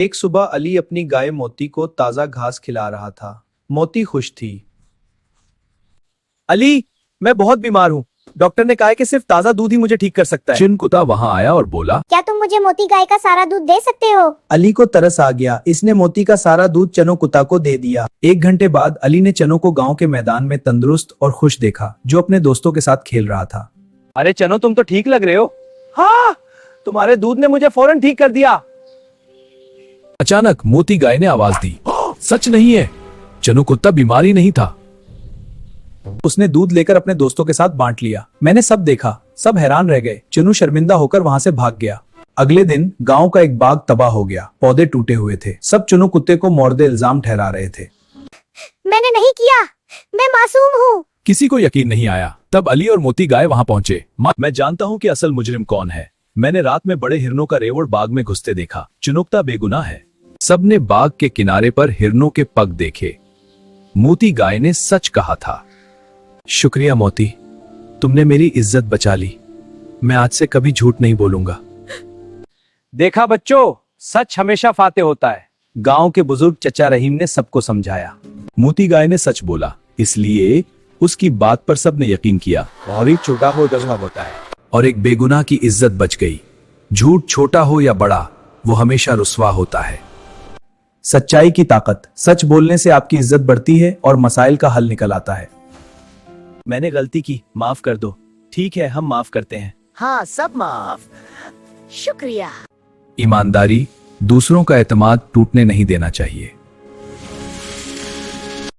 एक सुबह अली अपनी गाय मोती को ताजा घास खिला रहा था। मोती खुश थी। अली, मैं बहुत बीमार हूँ। डॉक्टर ने कहा है कि सिर्फ ताजा दूध ही मुझे ठीक कर सकता है। चिनकुता वहां आया और बोला, क्या तुम मुझे मोती गाय का सारा दूध दे सकते हो? अली को तरस आ गया। इसने मोती का सारा दूध चनो कुत्ता को दे दिया। 1 घंटे बाद अली ने चनो को गांव के मैदान में तंदुरुस्त और खुश देखा, जो अपने दोस्तों के साथ खेल रहा था। अरे चनो, तुम तो ठीक लग रहे हो। हाँ, तुम्हारे दूध ने मुझे फौरन ठीक कर दिया। अचानक मोती गाय ने आवाज दी, सच नहीं है, चनो कुत्ता बीमार ही नहीं था। उसने दूध लेकर अपने दोस्तों के साथ बांट लिया। मैंने सब देखा, सब हैरान रह गए। चनू शर्मिंदा होकर वहां से भाग गया। अगले दिन गांव का एक बाग तबाह हो गया। पौधे टूटे हुए थे। सब चनू कुत्ते को मोर्दे इल्जाम ठहरा रहे थे। मैंने नहीं किया, मैं मासूम हूँ। किसी को यकीन नहीं आया। तब अली और मोती गाय वहां पहुंचे। मैं जानता हूं कि असल मुजरिम कौन है। मैंने रात में बड़े हिरनों का रेवड़ बाग में घुसते देखा। चुनुकता बेगुनाह है। सबने बाग के किनारे पर हिरनों के पग देखे। मोती गाय ने सच कहा था। शुक्रिया मोती, तुमने मेरी इज्जत बचा ली। मैं आज से कभी झूठ नहीं बोलूंगा। देखा बच्चों, सच हमेशा फाते होता है। गांव के बुजुर्ग चचा रहीम ने सबको समझाया। मोती गाय ने सच बोला, इसलिए उसकी बात पर सबने यकीन किया। और एक छोटा हो दसवा होता है। और एक बेगुनाह की इज्जत बच गई। झूठ छोटा हो या बड़ा, वो हमेशा रुस्वा होता है। सच्चाई की ताकत। सच बोलने से आपकी इज्जत बढ़ती है और मसाइल का हल निकल आता है। मैंने गलती की, माफ कर दो। ठीक है, हम माफ करते हैं। हाँ, सब माफ। शुक्रिया। ईमानदारी, दूसरों का एतमाद टूटने नहीं देना चाहिए।